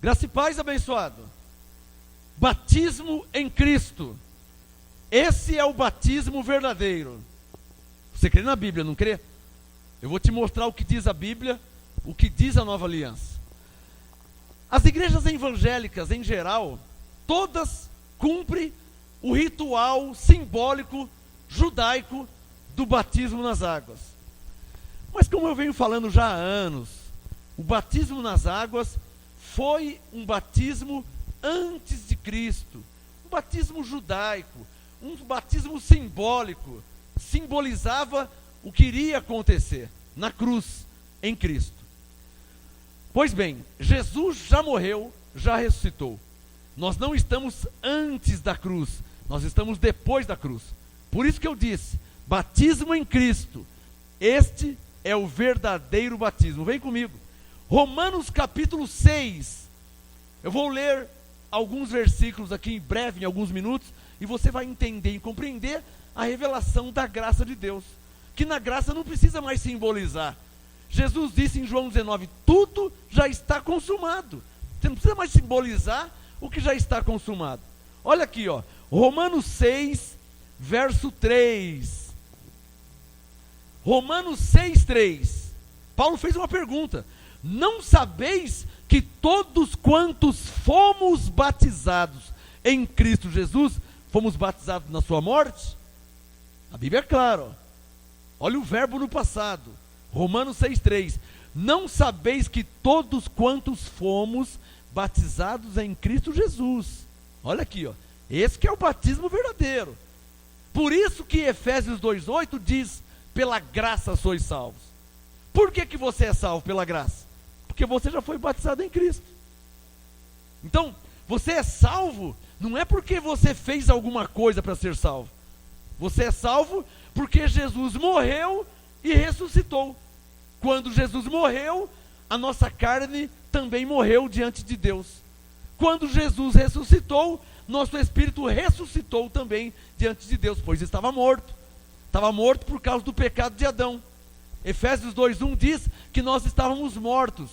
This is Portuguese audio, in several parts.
Graça e paz, abençoado. Batismo em Cristo. Esse é o batismo verdadeiro. Você crê na Bíblia, não crê? Eu vou te mostrar o que diz a Bíblia, o que diz a Nova Aliança. As igrejas evangélicas, em geral, todas cumprem o ritual simbólico judaico do batismo nas águas. Mas como eu venho falando já há anos, o batismo nas águas foi um batismo antes de Cristo, um batismo judaico, um batismo simbólico, simbolizava o que iria acontecer na cruz, em Cristo. Pois bem, Jesus já morreu, já ressuscitou. Nós não estamos antes da cruz, nós estamos depois da cruz. Por isso que eu disse, batismo em Cristo, este é o verdadeiro batismo. Vem comigo. Romanos capítulo 6. Eu vou ler alguns versículos aqui em breve, em alguns minutos, e você vai entender e compreender a revelação da graça de Deus. Que na graça não precisa mais simbolizar. Jesus disse em João 19, tudo já está consumado. Você não precisa mais simbolizar o que já está consumado. Olha aqui, ó, Romanos 6, verso 3. Romanos 6, 3. Paulo fez uma pergunta. Não sabeis que todos quantos fomos batizados em Cristo Jesus, fomos batizados na sua morte? A Bíblia é clara, ó. Olha o verbo no passado. Romanos 6,3. Não sabeis que todos quantos fomos batizados em Cristo Jesus. Olha aqui, ó. Esse que é o batismo verdadeiro. Por isso que Efésios 2,8 diz, pela graça sois salvos. Por que você é salvo pela graça? Porque você já foi batizado em Cristo. Então, você é salvo, não é porque você fez alguma coisa para ser salvo. Você é salvo porque Jesus morreu e ressuscitou. Quando Jesus morreu, a nossa carne também morreu diante de Deus. Quando Jesus ressuscitou, nosso espírito ressuscitou também diante de Deus, pois estava morto. Estava morto por causa do pecado de Adão. Efésios 2,1 diz que nós estávamos mortos.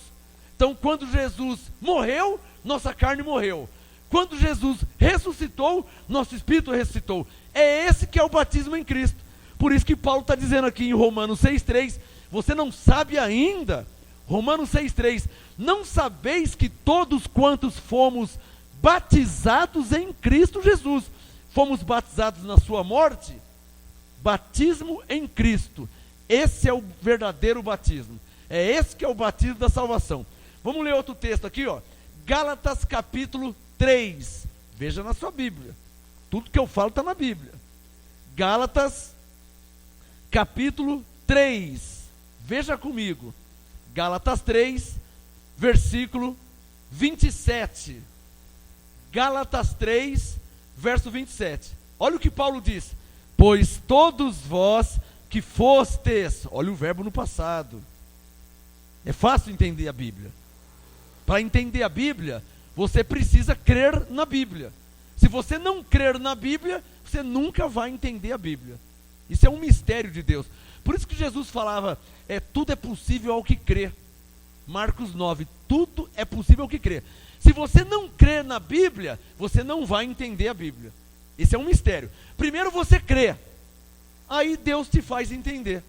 Então, quando Jesus morreu, nossa carne morreu. Quando Jesus ressuscitou, nosso espírito ressuscitou. É esse que é o batismo em Cristo. Por isso que Paulo está dizendo aqui em Romanos 6,3, você não sabe ainda, Romanos 6,3, não sabeis que todos quantos fomos batizados em Cristo Jesus, fomos batizados na sua morte? Batismo em Cristo, esse é o verdadeiro batismo, é esse que é o batismo da salvação. Vamos ler outro texto aqui, ó. Gálatas capítulo 3, veja na sua Bíblia, tudo que eu falo está na Bíblia. Gálatas capítulo 3, veja comigo, Gálatas 3, versículo 27, Gálatas 3, verso 27, olha o que Paulo diz, pois todos vós que fostes, olha o verbo no passado, é fácil entender a Bíblia. Para entender a Bíblia, você precisa crer na Bíblia. Se você não crer na Bíblia, você nunca vai entender a Bíblia. Isso é um mistério de Deus. Por isso que Jesus falava, tudo é possível ao que crê. Marcos 9, tudo é possível ao que crê. Se você não crer na Bíblia, você não vai entender a Bíblia. Esse é um mistério. Primeiro você crê, aí Deus te faz entender.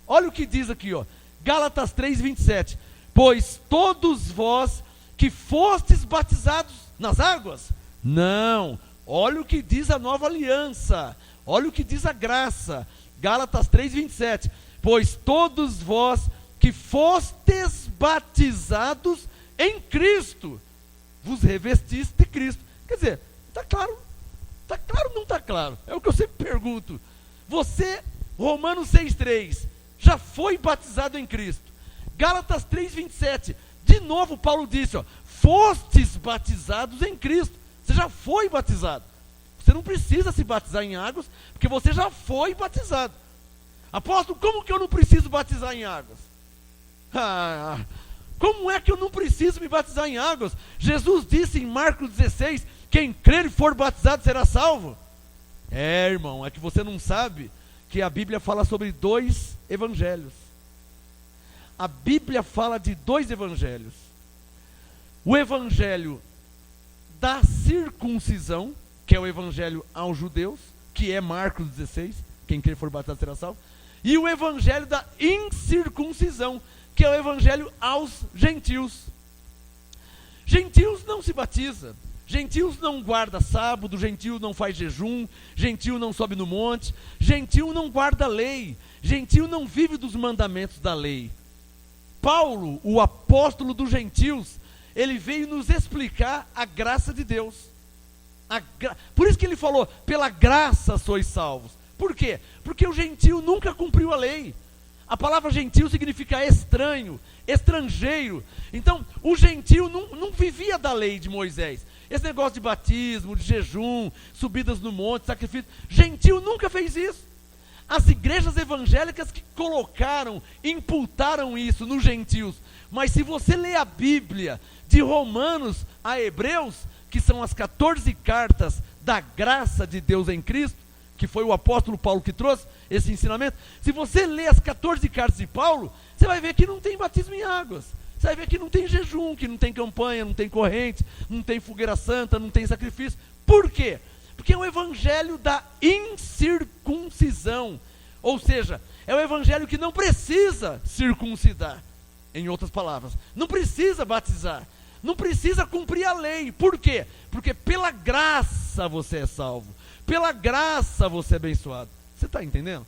Olha o que diz aqui, ó, Gálatas 3, 27. Pois todos vós que fostes batizados nas águas, não, olha o que diz a nova aliança, olha o que diz a graça, Gálatas 3, 27, pois todos vós que fostes batizados em Cristo, vos revestiste de Cristo. Quer dizer, está claro? Está claro ou não está claro? É o que eu sempre pergunto. Você, Romanos 6,3, já foi batizado em Cristo. Gálatas 3, 27, de novo Paulo disse, ó, fostes batizados em Cristo. Você já foi batizado. Você não precisa se batizar em águas, porque você já foi batizado. Apóstolo, como que eu não preciso batizar em águas? Como é que eu não preciso me batizar em águas? Jesus disse em Marcos 16, quem crer e for batizado será salvo. Irmão, é que você não sabe que a Bíblia fala sobre 2 evangelhos. A Bíblia fala de 2 evangelhos. o evangelho da circuncisão, que é o evangelho aos judeus, que é Marcos 16, quem crer for batizado será salvo, e o evangelho da incircuncisão, que é o evangelho aos gentios. Gentios não se batiza, gentios não guarda sábado, gentio não faz jejum, gentio não sobe no monte, gentio não guarda a lei, gentio não vive dos mandamentos da lei. Paulo, o apóstolo dos gentios, ele veio nos explicar a graça de Deus. Por isso que ele falou, pela graça sois salvos. Por quê? Porque o gentio nunca cumpriu a lei. A palavra gentio significa estranho, estrangeiro. Então, o gentio não vivia da lei de Moisés. Esse negócio de batismo, de jejum, subidas no monte, sacrifício. Gentio nunca fez isso. As igrejas evangélicas que colocaram, imputaram isso nos gentios. Mas se você ler a Bíblia, de Romanos a Hebreus, que são as 14 cartas da graça de Deus em Cristo, que foi o apóstolo Paulo que trouxe esse ensinamento, se você ler as 14 cartas de Paulo, você vai ver que não tem batismo em águas, você vai ver que não tem jejum, que não tem campanha, não tem corrente, não tem fogueira santa, não tem sacrifício. Por quê? Porque é o evangelho da incircuncisão, ou seja, é o evangelho que não precisa circuncidar, em outras palavras, não precisa batizar, não precisa cumprir a lei. Por quê? Porque pela graça você é salvo, pela graça você é abençoado. Você está entendendo?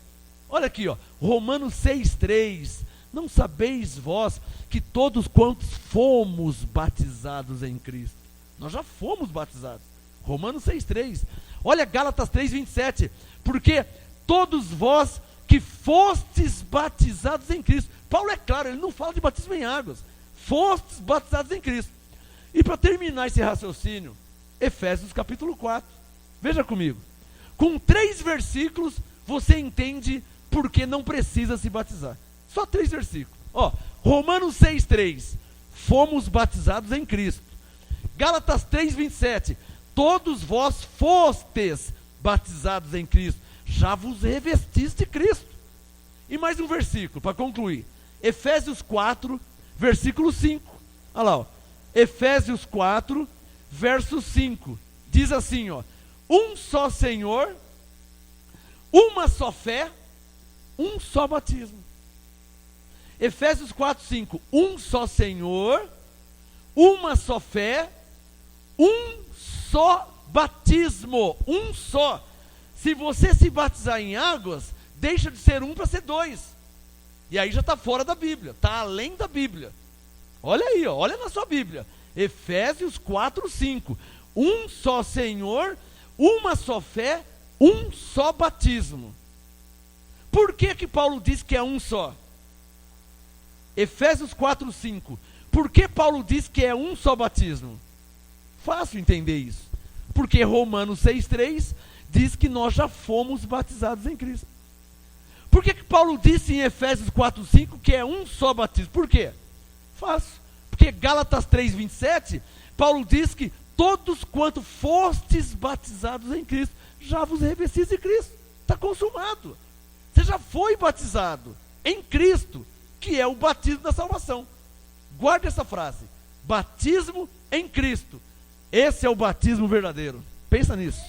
Olha aqui, ó, Romanos 6,3, não sabeis vós que todos quantos fomos batizados em Cristo, nós já fomos batizados. Romanos 6,3, olha Gálatas 3,27, porque todos vós que fostes batizados em Cristo. Paulo é claro, ele não fala de batismo em águas, fostes batizados em Cristo. E para terminar esse raciocínio, Efésios capítulo 4, veja comigo, com 3 versículos você entende por que não precisa se batizar, só 3 versículos, ó, Romanos 6,3, fomos batizados em Cristo. Gálatas 3,27, todos vós fostes batizados em Cristo, já vos revestiste de Cristo. E mais um versículo para concluir, Efésios 4, versículo 5, olha lá, ó. Efésios 4, verso 5, diz assim, ó, um só Senhor, uma só fé, um só batismo. Efésios 4, 5, um só Senhor, uma só fé, um só batismo, um só. Se você se batizar em águas, deixa de ser um para ser 2, e aí já está fora da Bíblia, está além da Bíblia. Olha aí, ó, olha na sua Bíblia, Efésios 4, 5, um só Senhor, uma só fé, um só batismo. Por que que Paulo diz que é um só? Efésios 4, 5, por que Paulo diz que é um só batismo? Fácil entender isso, porque Romanos 6,3 diz que nós já fomos batizados em Cristo. Por que que Paulo disse em Efésios 4, 5 que é um só batismo? Por quê? Fácil, porque Gálatas 3,27, Paulo diz que todos quanto fostes batizados em Cristo, já vos revestis de Cristo, está consumado, você já foi batizado em Cristo, que é o batismo da salvação. Guarde essa frase, batismo em Cristo, esse é o batismo verdadeiro, pensa nisso.